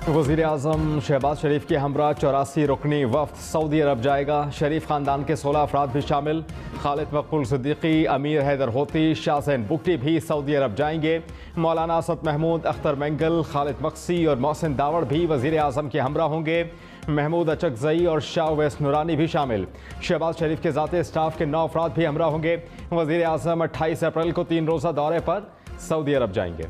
वज़ीर आज़म शहबाज शरीफ के हमरा 84 रुकनी वफ़द सऊदी अरब जाएगा। शरीफ ख़ानदान के 16 अफराद भी शामिल। खालिद मकबूल सिद्दीकी, अमीर हैदर होती, शाहज़ैन बुगटी भी सऊदी अरब जाएंगे। मौलाना असद महमूद, अख्तर मेंगल, खालिद मक्सी और मोहसिन दावड़ भी वज़ीर आज़म के हमरा होंगे। महमूद अचकजई और शाह वैस नूरानी भी शामिल। शहबाज शरीफ के ज़ाती स्टाफ के 9 अफराद भी हमरा होंगे। वज़ीर आज़म 28 अप्रैल को 3 रोज़ा दौरे पर सऊदी अरब जाएंगे।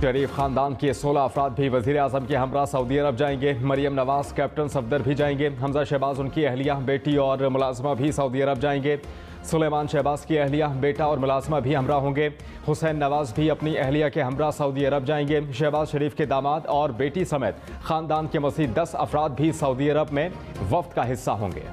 शरीफ खानदान के 16 अफराद भी वज़ीर आज़म के हमरा सऊदी अरब जाएंगे। मरियम नवाज, कैप्टन सफदर भी जाएंगे। हमजा शहबाज, उनकी अहलिया, बेटी और मुलाजमा भी सऊदी अरब जाएंगे। सुलेमान शहबाज की अहलिया, बेटा और मुलाजमा भी हमरा होंगे। हुसैन नवाज भी अपनी अहलिया के हमरा सऊदी अरब जाएंगे। शहबाज शरीफ के दामाद और बेटी समेत खानदान के मज़ीद 10 अफराद भी सऊदी अरब में वफ़द का हिस्सा होंगे।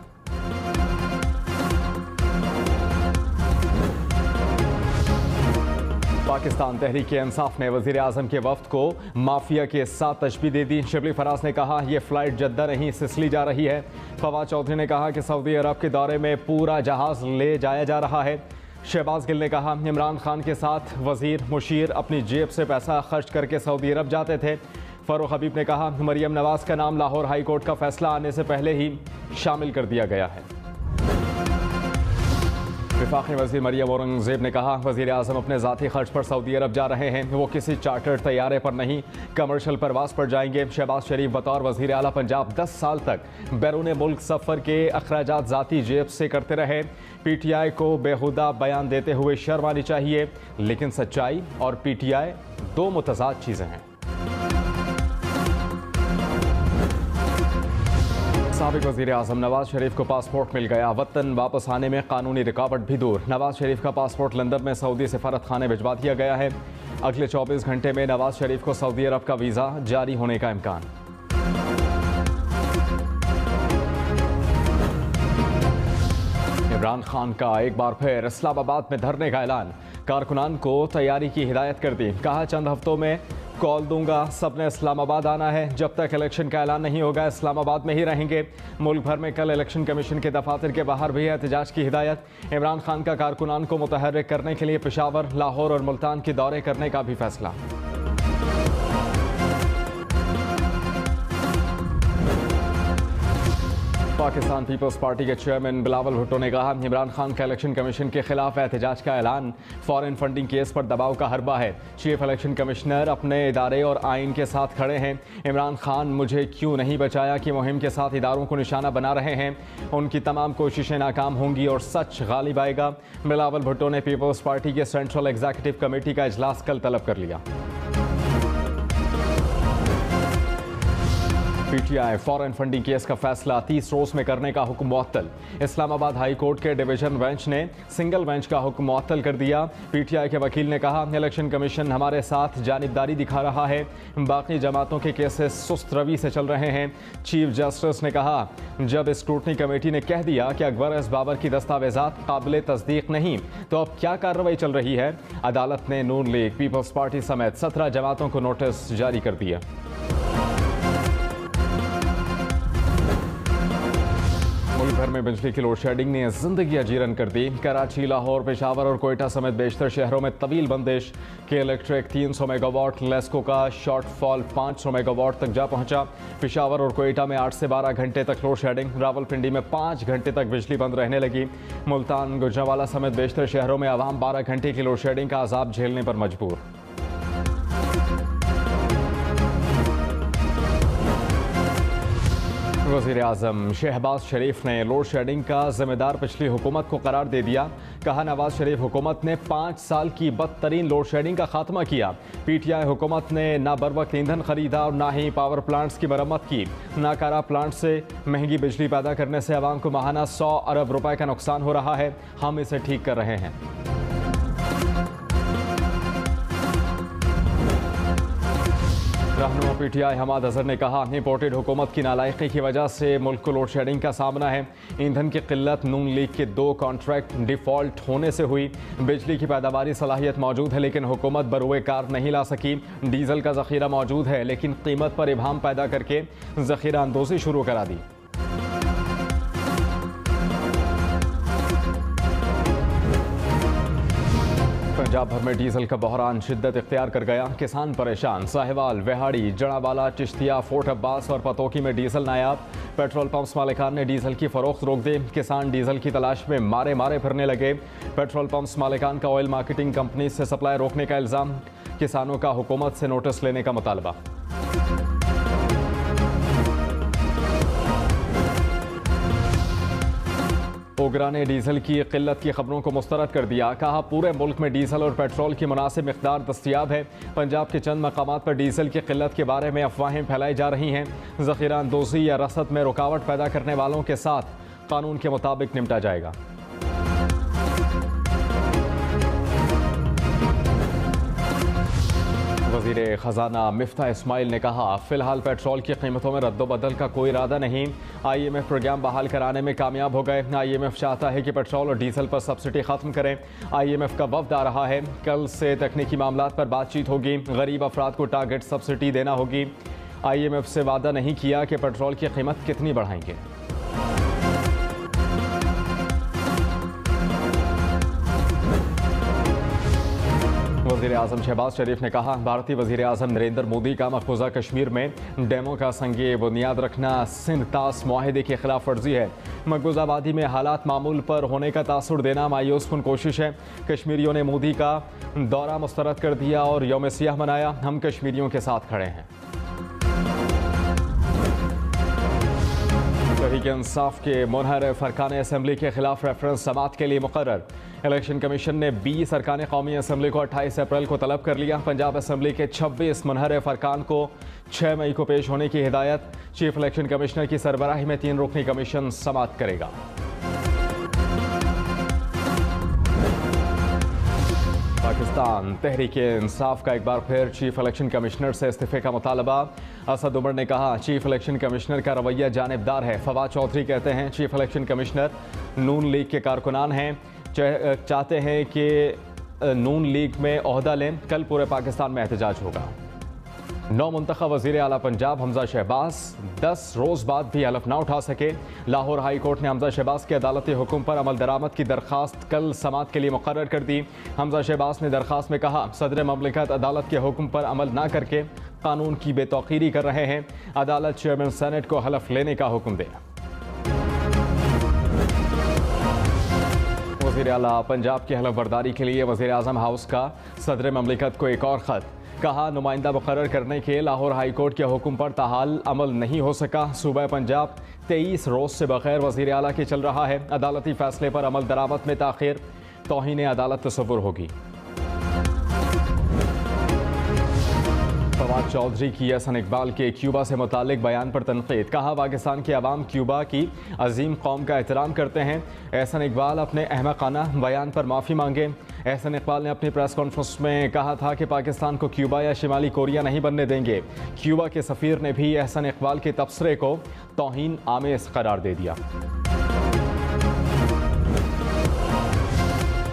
पाकिस्तान तहरीक इंसाफ ने वज़ीर आज़म के वफ़द को माफिया के साथ तशबीह दे दी। शिबली फराज ने कहा यह फ़्लाइट जद्दा नहीं सिसली जा रही है। फवाद चौधरी ने कहा कि सऊदी अरब के दौरे में पूरा जहाज़ ले जाया जा रहा है। शहबाज गिल ने कहा इमरान खान के साथ वज़ीर मुशीर अपनी जेब से पैसा खर्च करके सऊदी अरब जाते थे। फ़ारूक हबीब ने कहा मरियम नवाज का नाम लाहौर हाई कोर्ट का फैसला आने से पहले ही शामिल कर दिया गया है। वफाकी वज़ीर मरियम औरंगज़ेब ने कहा वज़ीर आज़म अपने ज़ाती खर्च पर सऊदी अरब जा रहे हैं। वो किसी चार्टर्ड तैयारे पर नहीं, कमर्शियल परवास पर जाएंगे। शहबाज शरीफ बतौर वज़ीर आला पंजाब 10 साल तक बैरून मुल्क सफ़र के अखराजात ज़ाती जेब से करते रहे। PTI को बेहुदा बयान देते हुए शर्म आनी चाहिए, लेकिन सच्चाई और PTI 2 मुतज़ाद चीज़ें हैं। साबिक़ वज़ीर आज़म नवाज शरीफ को पासपोर्ट मिल गया। वतन वापस आने में कानूनी रुकावट भी दूर। नवाज शरीफ का पासपोर्ट लंदन में सऊदी सफारत खाने भिजवा दिया गया है। अगले 24 घंटे में नवाज शरीफ को सऊदी अरब का वीज़ा जारी होने का इम्कान। इमरान खान का एक बार फिर इस्लामाबाद में धरने का ऐलान। कारकुनान को तैयारी की हिदायत कर दी। कहा चंद हफ्तों में कॉल दूंगा, सबने इस्लामाबाद आना है। जब तक इलेक्शन का ऐलान नहीं होगा इस्लामाबाद में ही रहेंगे। मुल्क भर में कल इलेक्शन कमीशन के दफातर के बाहर भी एहतजाज की हिदायत। इमरान खान का कारकुनान को मुतहर्रिक करने के लिए पेशावर, लाहौर और मुल्तान के दौरे करने का भी फैसला। पाकिस्तान पीपल्स पार्टी के चेयरमैन बिलावल भुट्टो ने कहा इमरान खान का इलेक्शन कमीशन के खिलाफ एहतजाज का ऐलान फॉरेन फंडिंग केस पर दबाव का हरबा है। चीफ इलेक्शन कमिश्नर अपने इदारे और आइन के साथ खड़े हैं। इमरान खान मुझे क्यों नहीं बचाया की मुहिम के साथ इदारों को निशाना बना रहे हैं। उनकी तमाम कोशिशें नाकाम होंगी और सच गालिब आएगा। बिलावल भुट्टो ने पीपल्स पार्टी के सेंट्रल एग्जीक्यूटिव कमेटी का इजलास कल तलब कर लिया। PTI फॉरेन फंडिंग केस का फैसला 30 रोज में करने का हुक्म मुअत्तल। इस्लामाबाद हाई कोर्ट के डिवीजन बेंच ने सिंगल बेंच का हुक्म मुअत्तल कर दिया। PTI के वकील ने कहा इलेक्शन कमीशन हमारे साथ जानिबदारी दिखा रहा है। बाकी जमातों के केसेस सुस्त रवि से चल रहे हैं। चीफ जस्टिस ने कहा जब स्क्रूटनी कमेटी ने कह दिया कि अकबर एस बाबर की दस्तावेजात काबिल तस्दीक नहीं, तो अब क्या कार्रवाई चल रही है। अदालत ने नून लीग, पीपल्स पार्टी समेत 17 जमातों को नोटिस जारी कर दिया। मुल्क भर में बिजली की लोड शेडिंग ने जिंदगी अजीरन कर दी। कराची, लाहौर, पेशावर और कोयटा समेत बेशतर शहरों में तवील बंदिश। के इलेक्ट्रिक 300 मेगावाट, लेस्को का शॉर्टफॉल 500 मेगावाट तक जा पहुंचा। पेशावर और कोयटा में 8 से 12 घंटे तक लोड शेडिंग। रावलपिंडी में 5 घंटे तक बिजली बंद रहने लगी। मुल्तान, गुजरांवाला समेत बेशतर शहरों में आवाम 12 घंटे की लोड शेडिंग का अजाब झेलने पर मजबूर। वज़ीर आज़म शहबाज शरीफ ने लोड शेडिंग का जिम्मेदार पिछली हुकूमत को करार दे दिया। कहा नवाज शरीफ हुकूमत ने 5 साल की बदतरीन लोड शेडिंग का खात्मा किया। PTI हुकूमत ने ना बर वक्त ईंधन खरीदा और ना ही पावर प्लांट्स की मरम्मत की। नाकारा प्लांट से महंगी बिजली पैदा करने से आवाम को माहाना 100 अरब रुपए का नुकसान हो रहा है। हम इसे ठीक कर रहे हैं। रहनुमा PTI हमाद अजहर ने कहा इंपोर्टेड हुकूमत की नालायकी की वजह से मुल्क को लोड शेडिंग का सामना है। ईंधन की किल्लत नून लीग के 2 कॉन्ट्रैक्ट डिफॉल्ट होने से हुई। बिजली की पैदावारी सलाहियत मौजूद है लेकिन हुकूमत बरूए कार नहीं ला सकी। डीजल का जखीरा मौजूद है लेकिन कीमत पर इबहम पैदा करके जखीरा अंदोज़ी शुरू करा दी। पंजाब भर में डीजल का बहरान शिद्दत इख्तियार कर गया। किसान परेशान। साहिवाल, वेहाड़ी, जड़ावाला, चिश्तिया, फोर्ट अब्बास और पतोकी में डीजल नायाब। पेट्रोल पंप्स मालिकान ने डीजल की फरोख्त रोक दी। किसान डीजल की तलाश में मारे मारे फिरने लगे। पेट्रोल पंप्स मालिकान का ऑयल मार्केटिंग कंपनी से सप्लाई रोकने का इल्ज़ाम। किसानों का हुकूमत से नोटिस लेने का मुतालबा। ओगरा ने डीजल की किल्लत की खबरों को मुस्तरद कर दिया। कहा, पूरे मुल्क में डीजल और पेट्रोल की मुनासिब मिक़दार दस्तयाब है। पंजाब के चंद मकामात पर डीजल की किल्लत के बारे में अफवाहें फैलाई जा रही हैं। ज़ख़ीरा अंदोज़ी या रसद में रुकावट पैदा करने वालों के साथ कानून के मुताबिक निपटा जाएगा। वज़ीर ख़जाना मिफ्ता इस्माइल ने कहा, फ़िलहाल पेट्रोल की कीमतों में रद्दोबदल का कोई इरादा नहीं। IMF प्रोग्राम बहाल कराने में कामयाब हो गए। IMF चाहता है कि पेट्रोल और डीजल पर सब्सिडी ख़त्म करें। IMF का वफ़द आ रहा है। कल से तकनीकी मामलात पर बातचीत होगी। गरीब अफराद को टारगेट सब्सिडी देना होगी। IMF से वादा नहीं किया कि पेट्रोल की कीमत कितनी बढ़ाएंगे। वज़ीर आज़म शहबाज शरीफ ने कहा, भारतीय वज़ीर आज़म नरेंद्र मोदी का मकबूजा कश्मीर में डैमों का संगे बुनियाद रखना सिंध तास मुआहदे की खिलाफ वर्जी है। मकबूजा वादी में हालात मामूल पर होने का तासुर देना मायूस कुन कोशिश है। कश्मीरियों ने मोदी का दौरा मुस्तरद कर दिया और यौम सियाह मनाया। हम कश्मीरियों के साथ खड़े हैं। तहरीक-ए-इंसाफ के मुनहरिफ अरकान असम्बली के खिलाफ रेफरेंस समाअत के लिए मुकर्रर। इलेक्शन कमीशन ने 20 अरकान कौमी असम्बली को 28 अप्रैल को तलब कर लिया। पंजाब असम्बली के 26 मुनहरिफ अरकान को 6 मई को पेश होने की हिदायत। चीफ इलेक्शन कमिश्नर की सरबराही में 3 रुकनी कमीशन समाअत करेगा। पाकिस्तान तहरीक-ए-इंसाफ का एक बार फिर चीफ इलेक्शन कमिश्नर से इस्तीफे का मुतालबा। असद उमर ने कहा, चीफ इलेक्शन कमिश्नर का रवैया जानिबदार है। फवाद चौधरी कहते हैं, चीफ इलेक्शन कमिश्नर नून लीग के कारकुनान हैं, चाहते हैं कि नून लीग में ओहदा लें। कल पूरे पाकिस्तान में एहतजाज होगा। नौ मुंतखब वज़ीर आला पंजाब हमजा शहबाज 10 रोज़ बाद भी हलफ ना उठा सके। लाहौर हाई कोर्ट ने हमजा शहबाज के अदालती हुक्म पर अमल दरामद की दरख्वास्त कल समाअत के लिए मुकर्रर कर दी। हमजा शहबाज ने दरख्वास्त में कहा, सदर ममलिकत अदालत के हुक्म पर अमल ना करके कानून की बेतौकीरी कर रहे हैं। अदालत चेयरमैन सेनेट को हलफ लेने का हुक्म दे। वज़ीर आला पंजाब की हलफ बर्दारी के लिए वज़ीर आज़म हाउस का सदर ममलिकत को एक और ख़त। कहा, नुमाइंदा मुकर्रर करने के लाहौर हाई कोर्ट के हुक्म पर ताहाल अमल नहीं हो सका। सूबा पंजाब 23 रोज़ से बगैर वज़ीर आला के चल रहा है। अदालती फैसले पर अमल दरामद में ताख़ीर तौहीन अदालत तस्वुर होगी। फवाद चौधरी की एहसन इकबाल के क्यूबा से मुतालिक बयान पर तनकीद। कहा, पाकिस्तान के अवाम क्यूबा की अजीम कौम का एहतराम करते हैं। एहसन इकबाल अपने अहमकाना बयान पर माफ़ी मांगे। एहसन इकबाल ने अपनी प्रेस कॉन्फ्रेंस में कहा था कि पाकिस्तान को क्यूबा या शिमाली कोरिया नहीं बनने देंगे। क्यूबा के सफ़ीर ने भी एहसन इकबाल के तबसरे को तौहीन आमेज़ करार दे दिया।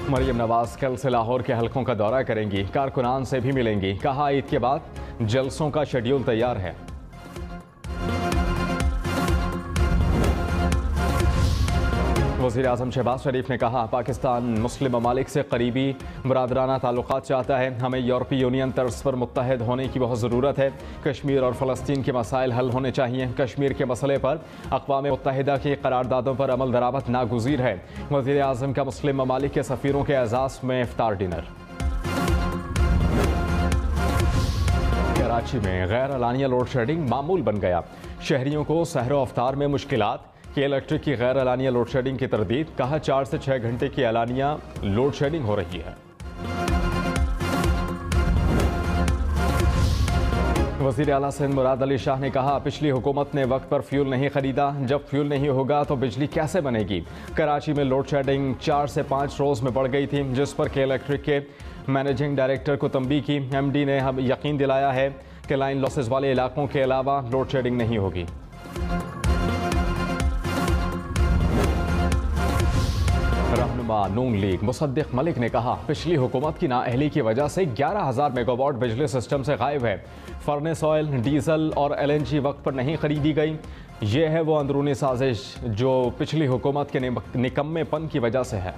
मरियम नवाज कल से लाहौर के हलकों का दौरा करेंगी। कारकुनान से भी मिलेंगी। कहा, ईद के बाद जलसों का शेड्यूल तैयार है। वज़ीर आज़म शहबाज शरीफ ने कहा, पाकिस्तान मुस्लिम ममालिक से करीबी बरादराना ताल्लुकात चाहता है। हमें यूरोपीय यूनियन तर्ज पर मुत्तहद होने की बहुत ज़रूरत है। कश्मीर और फ़लस्तीन के मसाइल हल होने चाहिए। कश्मीर के मसले पर अक़वाम मुत्तहिदा की करारदादों पर अमल दरामद नागुज़ीर है। वज़ीर आज़म का मुस्लिम ममालिक के सफ़ीरों के एज़ाज़ में इफ्तार डिनर। कराची में गैर अलानिया लोड शेडिंग मामूल बन गया। शहरियों को सहरो अफ्तार में मुश्किलात कि इलेक्ट्रिक की गैर अलानिया लोड शेडिंग की तरदीद। कहा, 4 से 6 घंटे की अलानिया लोड शेडिंग हो रही है। वज़ीर आला सिंध मुराद अली शाह ने कहा, पिछली हुकूमत ने वक्त पर फ्यूल नहीं खरीदा। जब फ्यूल नहीं होगा तो बिजली कैसे बनेगी। कराची में लोड शेडिंग 4 से 5 रोज़ में बढ़ गई थी, जिस पर के इलेक्ट्रिक के मैनेजिंग डायरेक्टर को तंबीह की। MD ने हम यकीन दिलाया है कि लाइन लॉसेस वाले इलाकों के अलावा लोड शेडिंग नहीं होगी। रहनुमा नून लीग मुसद्दिक मलिक ने कहा, पिछली हुकूमत की नाअहली की वजह से 11,000 मेगावाट बिजली सिस्टम से गायब है। फर्नेस ऑयल, डीजल और LNG वक्त पर नहीं खरीदी गई। ये है वो अंदरूनी साजिश जो पिछली हुकूमत के निकम्मेपन की वजह से है।